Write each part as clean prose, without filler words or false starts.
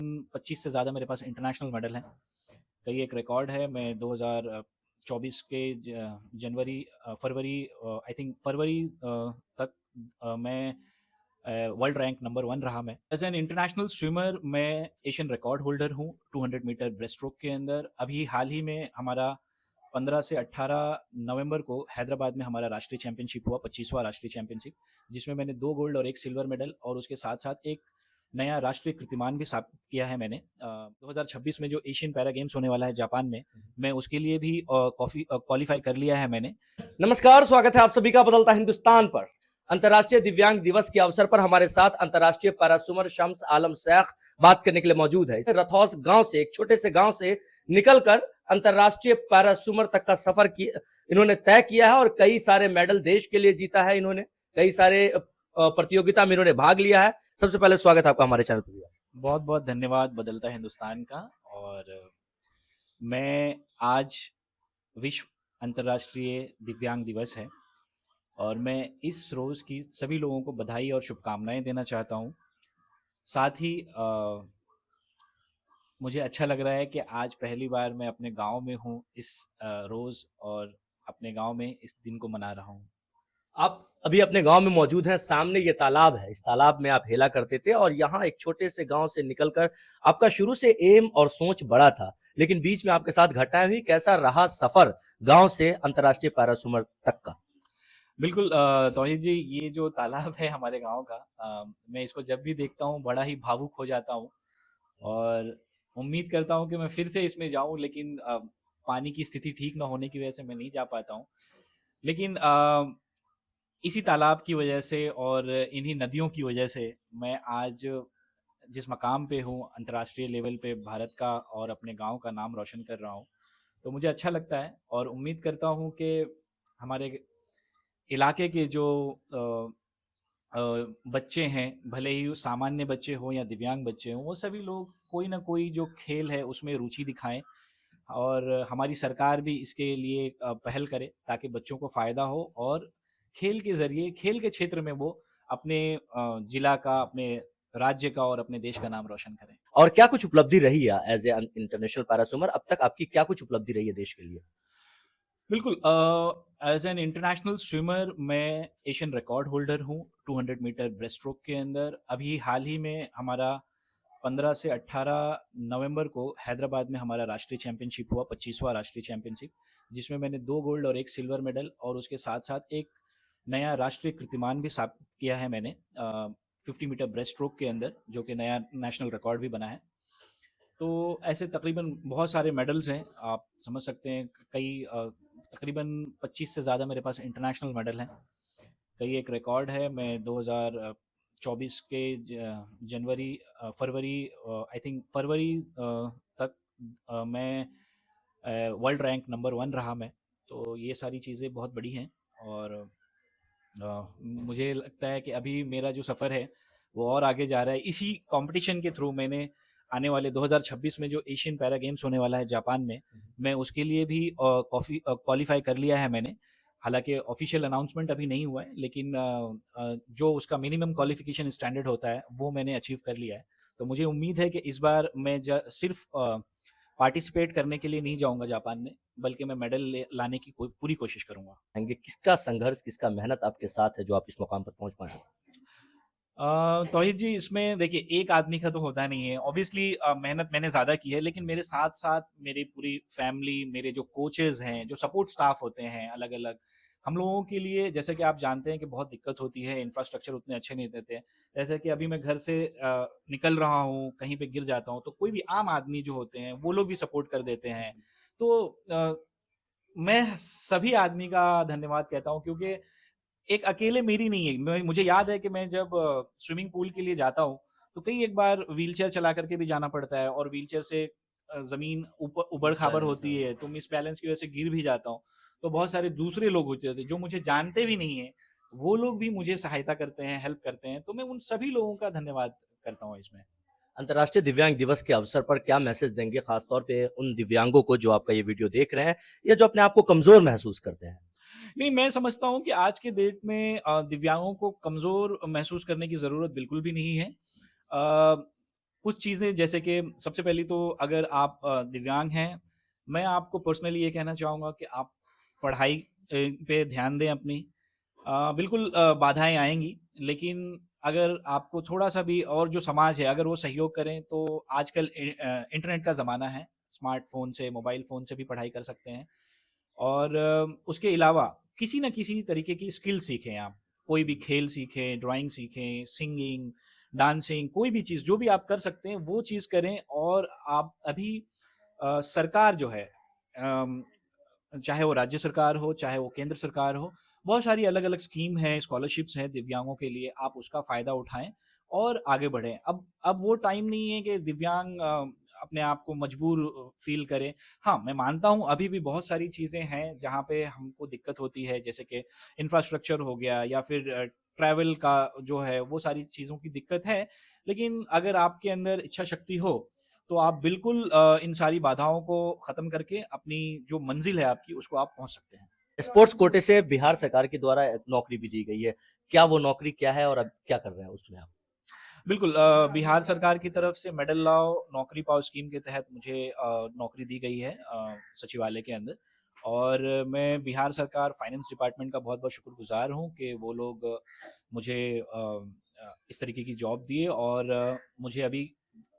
25 से ज़्यादा मेरे पास इंटरनेशनल मेडल हैं। कई एक रिकॉर्ड है। मैं 2024 के फरवरी आई थिंक फरवरी तक मैं वर्ल्ड रैंक नंबर 1 रहा। मैं एज एन इंटरनेशनल स्विमर मैं एशियन रिकॉर्ड होल्डर हूँ 200 मीटर ब्रेस्ट स्ट्रोक के अंदर। अभी हाल ही में हमारा 15 से 18 नवंबर को हैदराबाद में हमारा राष्ट्रीय चैंपियनशिप हुआ, 25वां राष्ट्रीय चैंपियनशिप, जिसमें मैंने 2 गोल्ड और 1 सिल्वर मेडल और उसके साथ साथ एक नया राष्ट्रीय कीर्तिमान भी स्थापित किया है मैंने। 2026 में जो एशियन पैरा गेम्स होने वाला है जापान में, मैं उसके लिए भी क्वालिफाई कर लिया है मैंने। नमस्कार, स्वागत है आप सभी का बदलता हिंदुस्तान पर। अंतर्राष्ट्रीय दिव्यांग दिवस के अवसर पर हमारे साथ अंतर्राष्ट्रीय पैरा स्विमर शम्स आलम शेख बात करने के लिए मौजूद है। रथौस गांव से, एक छोटे से गांव से निकलकर अंतर्राष्ट्रीय पैरा स्विमर तक का सफर इन्होंने तय किया है और कई सारे मेडल देश के लिए जीता है। इन्होंने कई सारे प्रतियोगिता में इन्होंने भाग लिया है। सबसे पहले स्वागत है आपका हमारे चैनल पर। बहुत बहुत धन्यवाद बदलता हिंदुस्तान का। और मैं आज विश्व अंतर्राष्ट्रीय दिव्यांग दिवस है और मैं इस रोज़ की सभी लोगों को बधाई और शुभकामनाएं देना चाहता हूं। साथ ही मुझे अच्छा लग रहा है कि आज पहली बार मैं अपने गांव में हूं इस रोज़, और अपने गांव में इस दिन को मना रहा हूं। आप अभी अपने गांव में मौजूद हैं। सामने ये तालाब है, इस तालाब में आप हेला करते थे और यहाँ एक छोटे से गांव से निकलकर आपका शुरू से एम और सोच बड़ा था, लेकिन बीच में आपके साथ घटनाएं हुई। कैसा रहा सफर गांव से अंतर्राष्ट्रीय पैरा स्विमर तक का? बिल्कुल तौहीद जी, ये जो तालाब है हमारे गांव का, मैं इसको जब भी देखता हूँ बड़ा ही भावुक हो जाता हूँ और उम्मीद करता हूँ कि मैं फिर से इसमें जाऊँ, लेकिन पानी की स्थिति ठीक ना होने की वजह से मैं नहीं जा पाता हूँ। लेकिन इसी तालाब की वजह से और इन्हीं नदियों की वजह से मैं आज जिस मकाम पे हूँ अंतर्राष्ट्रीय लेवल पे भारत का और अपने गांव का नाम रोशन कर रहा हूँ, तो मुझे अच्छा लगता है और उम्मीद करता हूँ कि हमारे इलाके के जो बच्चे हैं, भले ही सामान्य बच्चे हों या दिव्यांग बच्चे हों, वो सभी लोग कोई ना कोई जो खेल है उसमें रुचि दिखाएं और हमारी सरकार भी इसके लिए पहल करे ताकि बच्चों को फ़ायदा हो और खेल के ज़रिए, खेल के क्षेत्र में वो अपने जिला का, अपने राज्य का और अपने देश का नाम रोशन करें। और क्या कुछ उपलब्धि रही है as a international para swimmer? अब तक आपकी क्या कुछ उपलब्धि रही है देश के लिए? बिल्कुल, एज एन इंटरनेशनल स्विमर मैं एशियन रिकॉर्ड होल्डर हूँ 200 मीटर ब्रेस्ट स्ट्रोक के अंदर। अभी हाल ही में हमारा 15 से 18 नवंबर को हैदराबाद में हमारा राष्ट्रीय चैंपियनशिप हुआ, 25वां राष्ट्रीय चैंपियनशिप, जिसमें मैंने 2 गोल्ड और 1 सिल्वर मेडल और उसके साथ साथ एक नया राष्ट्रीय कीर्तिमान भी स्थापित किया है मैंने 50 मीटर ब्रेस्ट स्ट्रोक के अंदर, जो कि नया नेशनल रिकॉर्ड भी बना है। तो ऐसे तकरीबन बहुत सारे मेडल्स हैं, आप समझ सकते हैं। तकरीबन 25 से ज़्यादा मेरे पास इंटरनेशनल मेडल हैं। कई एक रिकॉर्ड है। मैं 2024 के फरवरी आई थिंक फरवरी तक मैं वर्ल्ड रैंक नंबर 1 रहा मैं। तो ये सारी चीज़ें बहुत बड़ी हैं और मुझे लगता है कि अभी मेरा जो सफ़र है वो और आगे जा रहा है। इसी कंपटीशन के थ्रू मैंने आने वाले 2026 में जो एशियन पैरा गेम्स होने वाला है जापान में, मैं उसके लिए भी क्वालिफाई कर लिया है मैंने। हालांकि ऑफिशियल अनाउंसमेंट अभी नहीं हुआ है, लेकिन जो उसका मिनिमम क्वालिफिकेशन स्टैंडर्ड होता है वो मैंने अचीव कर लिया है। तो मुझे उम्मीद है कि इस बार मैं सिर्फ पार्टिसिपेट करने के लिए नहीं जाऊंगा जापान में, बल्कि मैं मेडल लाने की पूरी कोशिश करूंगा। किसका संघर्ष, किसका मेहनत आपके साथ है जो आप इस मुकाम पर पहुंच पाए? तौहीद जी, इसमें देखिए एक आदमी का तो होता नहीं है। ऑब्वियसली मेहनत मैंने ज़्यादा की है, लेकिन मेरे साथ साथ मेरी पूरी फैमिली, मेरे जो कोचेज़ हैं, जो सपोर्ट स्टाफ होते हैं अलग अलग, हम लोगों के लिए, जैसे कि आप जानते हैं कि बहुत दिक्कत होती है, इंफ्रास्ट्रक्चर उतने अच्छे नहीं देते हैं। जैसे कि अभी मैं घर से निकल रहा हूँ, कहीं पे गिर जाता हूँ, तो कोई भी आम आदमी जो होते हैं वो लोग भी सपोर्ट कर देते हैं। तो मैं सभी आदमी का धन्यवाद कहता हूँ, क्योंकि एक अकेले मेरी नहीं है। मुझे याद है कि मैं जब स्विमिंग पूल के लिए जाता हूँ, तो कई एक बार व्हीलचेयर चला करके भी जाना पड़ता है और व्हीलचेयर से ज़मीन ऊपर उबड़-खाबड़ होती है, तो मिसबैलेंस की वजह से गिर भी जाता हूँ। तो बहुत सारे दूसरे लोग होते थे, जो मुझे जानते भी नहीं हैं, वो लोग भी मुझे सहायता करते हैं, हेल्प करते हैं। तो मैं उन सभी लोगों का धन्यवाद करता हूँ इसमें। अंतर्राष्ट्रीय दिव्यांग दिवस के अवसर पर क्या मैसेज देंगे खासतौर पे उन दिव्यांगों को जो आपका ये वीडियो देख रहे हैं या जो अपने आप को कमजोर महसूस करते हैं? नहीं, मैं समझता हूँ कि आज के डेट में दिव्यांगों को कमज़ोर महसूस करने की ज़रूरत बिल्कुल भी नहीं है। कुछ चीज़ें जैसे कि सबसे पहली तो अगर आप दिव्यांग हैं, मैं आपको पर्सनली ये कहना चाहूँगा कि आप पढ़ाई पे ध्यान दें अपनी। बिल्कुल बाधाएँ आएँगी, लेकिन अगर आपको थोड़ा-सा भी और जो समाज है अगर वो सहयोग करें तो आजकल इंटरनेट का ज़माना है, स्मार्टफ़ोन से, मोबाइल फ़ोन से भी पढ़ाई कर सकते हैं। और उसके अलावा किसी न किसी तरीके की स्किल सीखें आप। कोई भी खेल सीखें, ड्राइंग सीखें, सिंगिंग, डांसिंग, कोई भी चीज़ जो भी आप कर सकते हैं वो चीज़ करें और आप अभी सरकार जो है अम, चाहे वो राज्य सरकार हो, चाहे वो केंद्र सरकार हो, बहुत सारी अलग-अलग स्कीम है, स्कॉलरशिप्स हैं दिव्यांगों के लिए, आप उसका फ़ायदा उठाएँ और आगे बढ़ें। अब वो टाइम नहीं है कि दिव्यांग अपने आप को मजबूर फ़ील करें। हाँ, मैं मानता हूँ अभी भी बहुत सारी चीज़ें हैं जहाँ पे हमको दिक्कत होती है, जैसे कि इंफ्रास्ट्रक्चर हो गया या फिर ट्रैवल का जो है वो सारी चीज़ों की दिक्कत है। लेकिन अगर आपके अंदर इच्छा शक्ति हो, तो आप बिल्कुल इन सारी बाधाओं को ख़त्म करके अपनी जो मंज़िल है आपकी उसको आप पहुँच सकते हैं। स्पोर्ट्स कोटे से बिहार सरकार के द्वारा नौकरी भी दी गई है। क्या वो नौकरी क्या है और अब क्या कर रहे हैं उसमें आप? बिल्कुल बिहार सरकार की तरफ से मेडल लाओ नौकरी पाओ स्कीम के तहत मुझे नौकरी दी गई है सचिवालय के अंदर और मैं बिहार सरकार फाइनेंस डिपार्टमेंट का बहुत-बहुत शुक्रगुज़ार हूँ कि वो लोग मुझे इस तरीके की जॉब दिए और मुझे अभी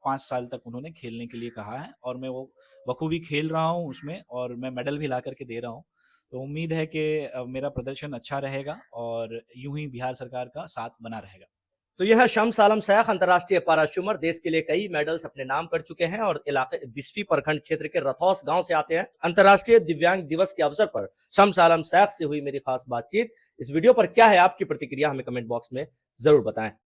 5 साल तक उन्होंने खेलने के लिए कहा है और मैं वो बखूबी खेल रहा हूँ उसमें और मैं मेडल भी ला कर के दे रहा हूँ। तो उम्मीद है कि मेरा प्रदर्शन अच्छा रहेगा और यूँ ही बिहार सरकार का साथ बना रहेगा। तो यह शम्स आलम शेख अंतर्राष्ट्रीय पैराशूटर देश के लिए कई मेडल्स अपने नाम कर चुके हैं और इलाके बिस्फी प्रखंड क्षेत्र के रथौस गांव से आते हैं। अंतर्राष्ट्रीय दिव्यांग दिवस के अवसर पर शम्स आलम शेख से हुई मेरी खास बातचीत। इस वीडियो पर क्या है आपकी प्रतिक्रिया, हमें कमेंट बॉक्स में जरूर बताएं।